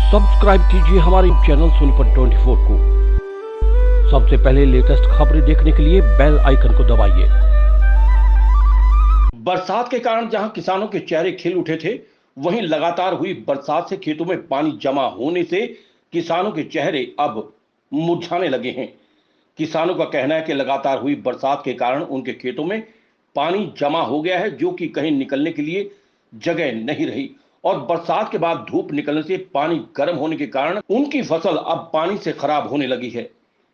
Subscribe कीजिए हमारे channel Sonipat 24 को। सबसे पहले लेटेस्ट खबरें देखने के लिए बेल आइकन को दबाइए। बरसात के कारण जहां किसानों के चेहरे खिल उठे थे, वहीं लगातार हुई बरसात से खेतों में पानी जमा होने से किसानों के चेहरे अब मुरझाने लगे हैं। किसानों का कहना है कि लगातार हुई बरसात के कारण उनके खेतों में पानी जमा हो गया है, जो कि कहीं निकलने के लिए जगह नहीं रही और बरसात के बाद धूप निकलने से पानी गर्म होने के कारण उनकी फसल अब पानी से खराब होने लगी है।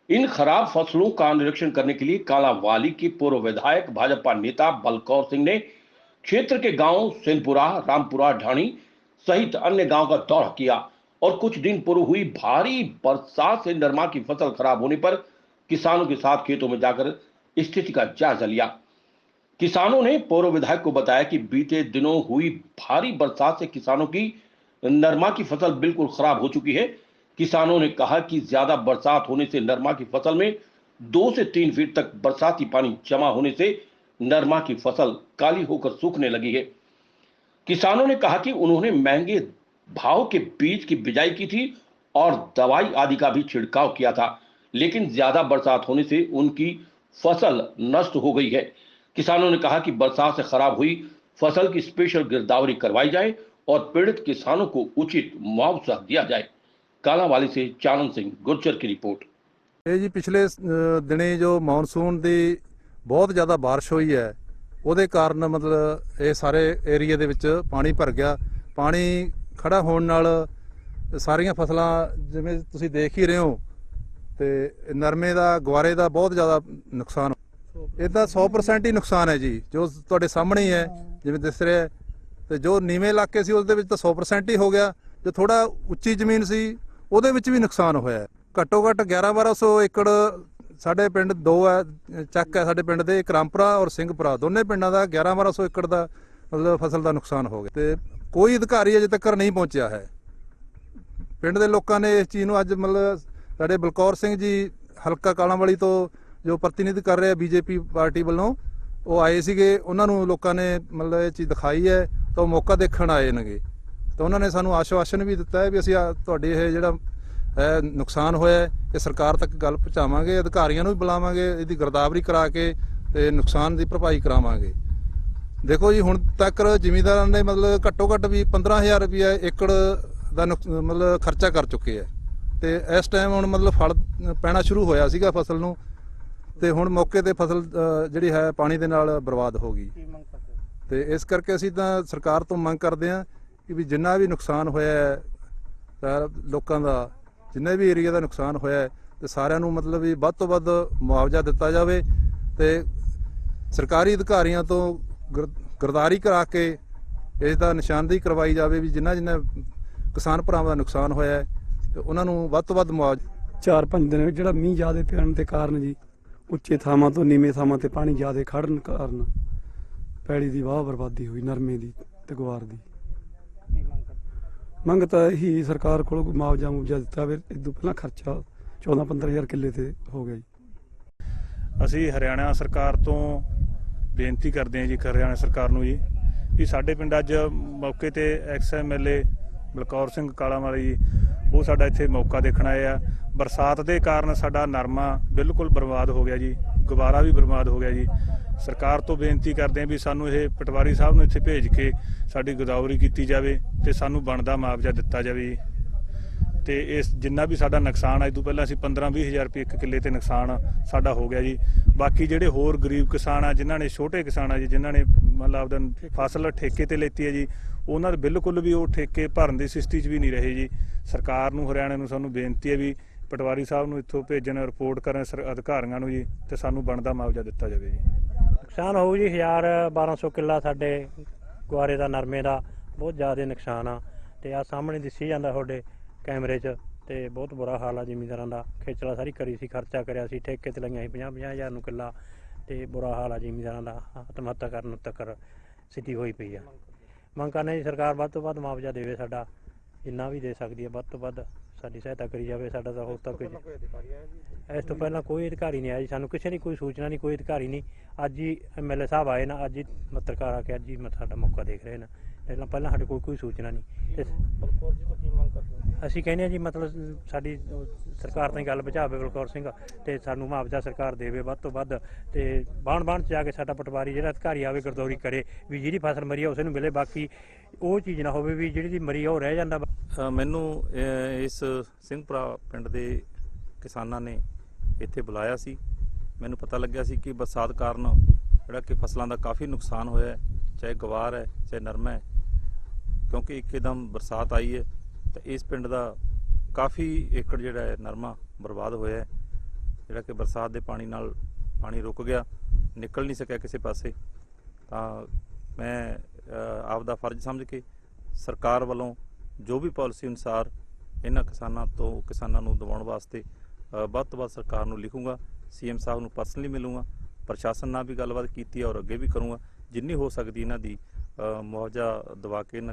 इन खराब फसलों का निरीक्षण करने के लिए कालांवाली के पूर्व विधायक भाजपा नेता बलकौर सिंह ने क्षेत्र के गांवों सेनपुरा, रामपुरा, ढाणी सहित अन्य गांव का दौरा किया और कुछ दिन पूर्व हुई भारी बरसात से नरमा की फसल खराब होने पर किसानों के साथ खेतों में जाकर स्थिति का जायजा लिया। किसानों ने पूर्व विधायक को बताया कि बीते दिनों हुई भारी बरसात से किसानों की नरमा की फसल बिल्कुल खराब हो चुकी है। किसानों ने कहा कि ज्यादा बरसात होने से नरमा की फसल में 2 से 3 फीट तक बरसाती पानी जमा होने से नरमा की फसल काली होकर सूखने लगी है। किसानों ने कहा कि उन्होंने महंगे भाव के बीज की बिजाई की थी और दवाई आदि का भी छिड़काव किया था, लेकिन ज्यादा बरसात होने से उनकी फसल नष्ट हो गई है। किसानों ने कहा कि बरसात से खराब हुई फसल की स्पेशल गिरदावरी करवाई जाए और पीड़ित किसानों को उचित मुआवजा दिया जाए। कालांवाली से चानन सिंह गुर्जर की रिपोर्ट। ਇਹ ਜੀ ਪਿਛਲੇ ਦਿਨੇ ਜੋ ਮੌਨਸੂਨ ਦੀ ਬਹੁਤ ਜ਼ਿਆਦਾ ਬਾਰਿਸ਼ ਹੋਈ ਹੈ, ਉਹਦੇ ਕਾਰਨ ਮਤਲਬ ਇਹ ਸਾਰੇ ਏਰੀਆ ਦੇ ਵਿੱਚ ਪਾਣੀ ਭਰ ਗਿਆ। ਪਾਣੀ ਖੜਾ ਹੋਣ ਨਾਲ ਸਾਰੀਆਂ ਫਸਲਾਂ ਜਿਵੇਂ ਤੁਸੀਂ ਦੇਖ ਹੀ ਰਹੇ ਹੋ ਤੇ ਨਰਮੇ ਦਾ, ਗਵਾਰੇ ਦਾ ਬਹੁਤ ਜ਼ਿਆਦਾ ਨੁਕਸਾਨ। ਇਹਦਾ 100% ਹੀ ਨੁਕਸਾਨ ਹੈ ਜੀ, ਜੋ ਤੁਹਾਡੇ ਸਾਹਮਣੇ ਹੀ ਹੈ ਜਿਵੇਂ ਦਿਸ ਰਿਹਾ ਹੈ। ਤੇ ਜੋ ਨੀਵੇਂ ਇਲਾਕੇ ਸੀ ਉਹਦੇ ਵਿੱਚ ਤਾਂ 100% ਹੀ ਹੋ ਗਿਆ। ਜੋ ਥੋੜਾ ਉੱਚੀ ਜ਼ਮੀਨ ਸੀ ਉਹਦੇ ਵਿੱਚ ਵੀ ਨੁਕਸਾਨ ਹੋਇਆ। ਘੱਟੋ ਘੱਟ 1100 ਏਕੜ ਸਾਡੇ ਪਿੰਡ ਦੋ ਹੈ, ਚੱਕ ਹੈ ਸਾਡੇ ਪਿੰਡ ਦੇ, ਇੱਕ ਰਾਮਪੁਰਾ ਔਰ ਸਿੰਘਪੁਰਾ, ਦੋਨੇ ਪਿੰਡਾਂ ਦਾ 1100 ਏਕੜ ਦਾ ਮਤਲਬ ਫਸਲ ਦਾ ਨੁਕਸਾਨ ਹੋ ਗਿਆ ਤੇ ਕੋਈ ਅਧਿਕਾਰੀ ਅਜੇ ਤੱਕ ਨਹੀਂ ਪਹੁੰਚਿਆ ਹੈ। ਪਿੰਡ ਦੇ ਲੋਕਾਂ ਨੇ ਇਸ ਚੀਜ਼ ਨੂੰ ਅੱਜ ਮਤਲਬ ਸਾਡੇ ਬਲਕੌਰ ਸਿੰਘ ਜੀ ਹਲਕਾ ਕਾਲਾਂਵਾਲੀ ਤੋਂ ਜੋ ਪ੍ਰਤੀਨਿਧ ਕਰ ਰਹੇ ਬੀਜੇਪੀ ਪਾਰਟੀ ਵੱਲੋਂ, ਉਹ ਆਏ ਸੀਗੇ। ਉਹਨਾਂ ਨੂੰ ਲੋਕਾਂ ਨੇ ਮਤਲਬ ਇਹ ਚੀਜ਼ ਦਿਖਾਈ ਹੈ ਤਾਂ ਉਹ ਮੌਕਾ ਦੇਖਣ ਆਏ ਨੇਗੇ। ਤਾਂ ਉਹਨਾਂ ਨੇ ਸਾਨੂੰ ਆਸ਼ਵਾਸਨ ਵੀ ਦਿੱਤਾ ਹੈ ਵੀ ਅਸੀਂ ਤੁਹਾਡੇ ਇਹ ਜਿਹੜਾ ਹੈ ਨੁਕਸਾਨ ਹੋਇਆ ਇਹ ਸਰਕਾਰ ਤੱਕ ਗੱਲ ਪਹੁੰਚਾਵਾਂਗੇ, ਅਧਿਕਾਰੀਆਂ ਨੂੰ ਵੀ ਬੁਲਾਵਾਂਗੇ, ਇਹਦੀ ਗਿਰਦਾਵਰੀ ਕਰਾ ਕੇ ਤੇ ਨੁਕਸਾਨ ਦੀ ਭਰਪਾਈ ਕਰਾਵਾਂਗੇ। ਦੇਖੋ ਜੀ, ਹੁਣ ਤੱਕ ਜ਼ਿਮੀਂਦਾਰਾਂ ਨੇ ਮਤਲਬ ਘੱਟੋ ਘੱਟ ਵੀ 15,000 ਰੁਪਇਆ ਏਕੜ ਦਾ ਮਤਲਬ ਖਰਚਾ ਕਰ ਚੁੱਕੇ ਹੈ ਤੇ ਇਸ ਟਾਈਮ ਹੁਣ ਮਤਲਬ ਫਲ ਪੈਣਾ ਸ਼ੁਰੂ ਹੋਇਆ ਸੀਗਾ ਫਸਲ ਨੂੰ ਤੇ ਹੁਣ ਮੌਕੇ ਤੇ ਫਸਲ ਜਿਹੜੀ ਹੈ ਪਾਣੀ ਦੇ ਨਾਲ ਬਰਬਾਦ ਹੋ ਗਈ। ਤੇ ਇਸ ਕਰਕੇ ਅਸੀਂ ਤਾਂ ਸਰਕਾਰ ਤੋਂ ਮੰਗ ਕਰਦੇ ਹਾਂ ਕਿ ਵੀ ਜਿੰਨਾ ਵੀ ਨੁਕਸਾਨ ਹੋਇਆ ਹੈ ਲੋਕਾਂ ਦਾ, ਜਿੰਨੇ ਵੀ ਏਰੀਆ ਦਾ ਨੁਕਸਾਨ ਹੋਇਆ ਹੈ ਤੇ ਸਾਰਿਆਂ ਨੂੰ ਮਤਲਬ ਵੀ ਵੱਧ ਤੋਂ ਵੱਧ ਮੁਆਵਜ਼ਾ ਦਿੱਤਾ ਜਾਵੇ ਤੇ ਸਰਕਾਰੀ ਅਧਿਕਾਰੀਆਂ ਤੋਂ ਗਿਰਦਾਵਰੀ ਕਰਾ ਕੇ ਇਸ ਦਾ ਨਿਸ਼ਾਨਦੇਹੀ ਕਰਵਾਈ ਜਾਵੇ ਵੀ ਜਿੰਨਾ ਕਿਸਾਨ ਭਰਾਵਾਂ ਦਾ ਨੁਕਸਾਨ ਹੋਇਆ ਹੈ ਤੇ ਉਹਨਾਂ ਨੂੰ ਵੱਧ ਤੋਂ ਵੱਧ ਮੁਆਵਜ਼ਾ। 4-5 ਦਿਨ ਜਿਹੜਾ ਮੀਂਹ ਜ਼ਿਆਦਾ ਪੈਣ ਦੇ ਕਾਰਨ ਜੀ ਉੱਚੇ ਥਾਵਾਂ ਤੋਂ ਨੀਵੇਂ ਥਾਵਾਂ ਤੇ ਪਾਣੀ ਜ਼ਿਆਦਾ ਖੜਨ ਕਾਰਨ ਪੈਲੀ ਦੀ ਵਾਹ ਬਰਬਾਦੀ ਹੋਈ, ਨਰਮੇ ਦੀ ਤੇ ਗਵਾਰ ਦੀ। ਮੰਗ ਤਾਂ ਇਹੀ ਸਰਕਾਰ ਕੋਲ ਮੁਆਵਜ਼ਾ ਦਿੱਤਾ ਜਾਵੇ। ਇਦੋਂ ਪਹਿਲਾਂ ਖਰਚਾ 14-15,000 ਕਿੱਲੇ ਤੇ ਹੋ ਗਿਆ ਜੀ। ਅਸੀਂ ਹਰਿਆਣਾ ਸਰਕਾਰ ਤੋਂ ਬੇਨਤੀ ਕਰਦੇ ਹਾਂ ਜੀ, ਹਰਿਆਣਾ ਸਰਕਾਰ ਨੂੰ ਜੀ, ਵੀ ਸਾਡੇ ਪਿੰਡ ਅੱਜ ਮੌਕੇ ਤੇ ਐਕਸ-ਐਮ-ਐਲ-ਏ ਬਲਕੌਰ ਸਿੰਘ ਕਾਲਾਂਵਾਲੀ ਉਹ ਸਾਡਾ ਇੱਥੇ ਮੌਕਾ ਦੇਖਣ ਆਏ ਆ। ਬਰਸਾਤ ਦੇ ਕਾਰਨ ਸਾਡਾ ਨਰਮਾ ਬਿਲਕੁਲ ਬਰਬਾਦ ਹੋ ਗਿਆ ਜੀ, ਗਵਾਰਾ ਵੀ ਬਰਬਾਦ ਹੋ ਗਿਆ ਜੀ। ਸਰਕਾਰ ਤੋਂ ਬੇਨਤੀ ਕਰਦੇ ਹਾਂ ਵੀ ਸਾਨੂੰ ਇਹ ਪਟਵਾਰੀ ਸਾਹਿਬ ਨੂੰ ਇੱਥੇ ਭੇਜ ਕੇ ਸਾਡੀ ਗਿਰਦਾਵਰੀ ਕੀਤੀ ਜਾਵੇ ਤੇ ਸਾਨੂੰ ਬਣਦਾ ਮੁਆਵਜ਼ਾ ਦਿੱਤਾ ਜਾਵੇ ਤੇ ਇਸ ਜਿੰਨਾ ਵੀ ਸਾਡਾ ਨੁਕਸਾਨ ਅੱਜ ਤੋਂ ਪਹਿਲਾਂ ਅਸੀਂ 15-20 ਹਜ਼ਾਰ ਰੁਪਏ ਇੱਕ ਕਿੱਲੇ ਤੇ ਨੁਕਸਾਨ ਸਾਡਾ ਹੋ ਗਿਆ ਜੀ। ਬਾਕੀ ਜਿਹੜੇ ਹੋਰ ਗਰੀਬ ਕਿਸਾਨ ਆ, ਜਿਨ੍ਹਾਂ ਨੇ ਛੋਟੇ ਕਿਸਾਨ ਆ ਜੀ, ਜਿਨ੍ਹਾਂ ਨੇ ਮਤਲਬ ਆਪਦਾ ਫਸਲ ਠੇਕੇ ਤੇ ਲੈਤੀ ਹੈ ਜੀ, ਉਹਨਾਂ ਦੇ ਬਿਲਕੁਲ ਵੀ ਉਹ ਠੇਕੇ ਭਰਨ ਦੀ ਸਥਿਤੀ 'ਚ ਵੀ ਨਹੀਂ ਰਹੇ ਜੀ। ਸਰਕਾਰ ਨੂੰ, ਹਰਿਆਣਾ ਨੂੰ ਸਾਨੂੰ ਬੇਨਤੀ ਹੈ ਵੀ ਪਟਵਾਰੀ ਸਾਹਿਬ ਨੂੰ ਇੱਥੋਂ ਭੇਜਣ, ਰਿਪੋਰਟ ਕਰਨ ਅਧਿਕਾਰੀਆਂ ਨੂੰ ਜੀ ਤੇ ਸਾਨੂੰ ਬਣਦਾ ਮੁਆਵਜ਼ਾ ਦਿੱਤਾ ਜਾਵੇ ਜੀ। ਨੁਕਸਾਨ ਹੋਊ ਜੀ 1000-1200 ਕਿੱਲਾ ਸਾਡੇ ਗੁਆਰੇ ਦਾ, ਨਰਮੇ ਦਾ ਬਹੁਤ ਜ਼ਿਆਦਾ ਨੁਕਸਾਨ ਆ ਤੇ ਆ ਸਾਹਮਣੇ ਦਿਸੀ ਜਾਂਦਾ ਤੁਹਾਡੇ ਕੈਮਰੇ 'ਚ ਤੇ ਬਹੁਤ ਬੁਰਾ ਹਾਲ ਆ ਜ਼ਿਮੀਂਦਾਰਾਂ ਦਾ। ਖੇਚਲਾ ਸਾਰੀ ਕਰੀ ਸੀ, ਖਰਚਾ ਕਰਿਆ ਸੀ, ਠੇਕੇ ਤੇ ਲਈਆਂ ਸੀ 50-50 ਹਜ਼ਾਰ ਨੂੰ ਕਿੱਲਾ ਤੇ ਬੁਰਾ ਹਾਲ ਆ ਜ਼ਿਮੀਂਦਾਰਾਂ ਦਾ। ਆਤਮ ਹੱਤਿਆ ਕਰਨ ਤੱਕ ਸਥਿਤੀ ਹੋਈ ਪਈ ਆ। ਮੰਗ ਕਰਨੇ ਜੀ ਸਰਕਾਰ ਵੱਧ ਤੋਂ ਵੱਧ ਮੁਆਵਜ਼ਾ ਦੇਵੇ, ਸਾਡਾ ਜਿੰਨਾ ਵੀ ਦੇ ਸਕਦੀ ਹੈ ਵੱਧ ਤੋਂ ਵੱਧ ਸਾਡੀ ਸਹਾਇਤਾ ਕਰੀ ਜਾਵੇ। ਸਾਡਾ ਤਾਂ ਹੋਰ ਤੱਕ ਇਸ ਤੋਂ ਪਹਿਲਾਂ ਕੋਈ ਅਧਿਕਾਰੀ ਨਹੀਂ ਆਇਆ ਜੀ, ਸਾਨੂੰ ਕਿਸੇ ਦੀ ਕੋਈ ਸੂਚਨਾ ਨਹੀਂ, ਕੋਈ ਅਧਿਕਾਰੀ ਨਹੀਂ। ਅੱਜ ਹੀ ਐਮਐਲਏ ਸਾਹਿਬ ਆਏ ਨਾ, ਅੱਜ ਹੀ ਪੱਤਰਕਾਰ ਆ ਕੇ ਅੱਜ ਹੀ ਸਾਡਾ ਮੌਕਾ ਦੇਖ ਰਹੇ ਨੇ। ਪਹਿਲਾਂ ਸਾਡੇ ਕੋਲ ਕੋਈ ਸੂਚਨਾ ਨਹੀਂ। ਤੇ ਅਸੀਂ ਕਹਿੰਦੇ ਹਾਂ ਜੀ ਮਤਲਬ ਸਾਡੀ ਸਰਕਾਰ ਤਾਂ ਗੱਲ ਬੁਝਾਵੇ ਬਲਕੌਰ ਸਿੰਘ, ਤੇ ਸਾਨੂੰ ਮੁਆਵਜ਼ਾ ਸਰਕਾਰ ਦੇਵੇ ਵੱਧ ਤੋਂ ਵੱਧ, ਤੇ ਬਾਣ 'ਚ ਜਾ ਕੇ ਸਾਡਾ ਪਟਵਾਰੀ ਜਿਹੜਾ ਅਧਿਕਾਰੀ ਆਵੇ ਗਰਦੌਰੀ ਕਰੇ ਵੀ ਜਿਹਦੀ ਫਸਲ ਮਰੀ ਆ ਉਸੇ ਨੂੰ ਮਿਲੇ, ਬਾਕੀ ਉਹ ਚੀਜ਼ ਨਾ ਹੋਵੇ ਵੀ ਜਿਹੜੀ ਦੀ ਮਰੀ ਆ ਉਹ ਰਹਿ ਜਾਂਦਾ। ਮੈਨੂੰ ਇਸ ਸਿੰਘਪੁਰਾ ਪਿੰਡ ਦੇ ਕਿਸਾਨਾਂ ਨੇ ਇੱਥੇ ਬੁਲਾਇਆ ਸੀ। ਮੈਨੂੰ ਪਤਾ ਲੱਗਿਆ ਸੀ ਕਿ ਬਰਸਾਤ ਕਾਰਨ ਜਿਹੜਾ ਕਿ ਫਸਲਾਂ ਦਾ ਕਾਫੀ ਨੁਕਸਾਨ ਹੋਇਆ ਹੈ, ਚਾਹੇ ਗਵਾਰ ਹੈ ਚਾਹੇ ਨਰਮਾ ਹੈ, ਕਿਉਂਕਿ ਇੱਕਦਮ ਬਰਸਾਤ ਆਈ ਹੈ ਤਾਂ ਇਸ ਪਿੰਡ ਦਾ ਕਾਫੀ ਏਕੜ ਜਿਹੜਾ ਹੈ ਨਰਮਾ ਬਰਬਾਦ ਹੋਇਆ ਹੈ, ਜਿਹੜਾ ਕਿ ਬਰਸਾਤ ਦੇ ਪਾਣੀ ਨਾਲ ਪਾਣੀ ਰੁਕ ਗਿਆ, ਨਿਕਲ ਨਹੀਂ ਸਕਿਆ ਕਿਸੇ ਪਾਸੇ। ਤਾਂ ਮੈਂ ਆਪ ਦਾ ਫਰਜ਼ ਸਮਝ ਕੇ ਸਰਕਾਰ ਵੱਲੋਂ ਜੋ ਵੀ ਪਾਲਿਸੀ ਅਨੁਸਾਰ ਇਹਨਾਂ ਕਿਸਾਨਾਂ ਨੂੰ ਦਿਵਾਉਣ ਵਾਸਤੇ ਵੱਧ ਤੋਂ ਵੱਧ ਸਰਕਾਰ ਨੂੰ ਲਿਖੂੰਗਾ, ਸੀਐਮ ਸਾਹਿਬ ਨੂੰ ਪਰਸਨਲੀ ਮਿਲੂੰਗਾ, ਪ੍ਰਸ਼ਾਸਨ ਨਾਲ ਵੀ ਗੱਲਬਾਤ ਕੀਤੀ ਔਰ ਅੱਗੇ ਵੀ ਕਰੂੰਗਾ, ਜਿੰਨੀ ਹੋ ਸਕਦੀ ਇਹਨਾਂ ਦੀ ਮੁਆਵਜ਼ਾ ਦਵਾ ਕੇ ਇਹਨਾਂ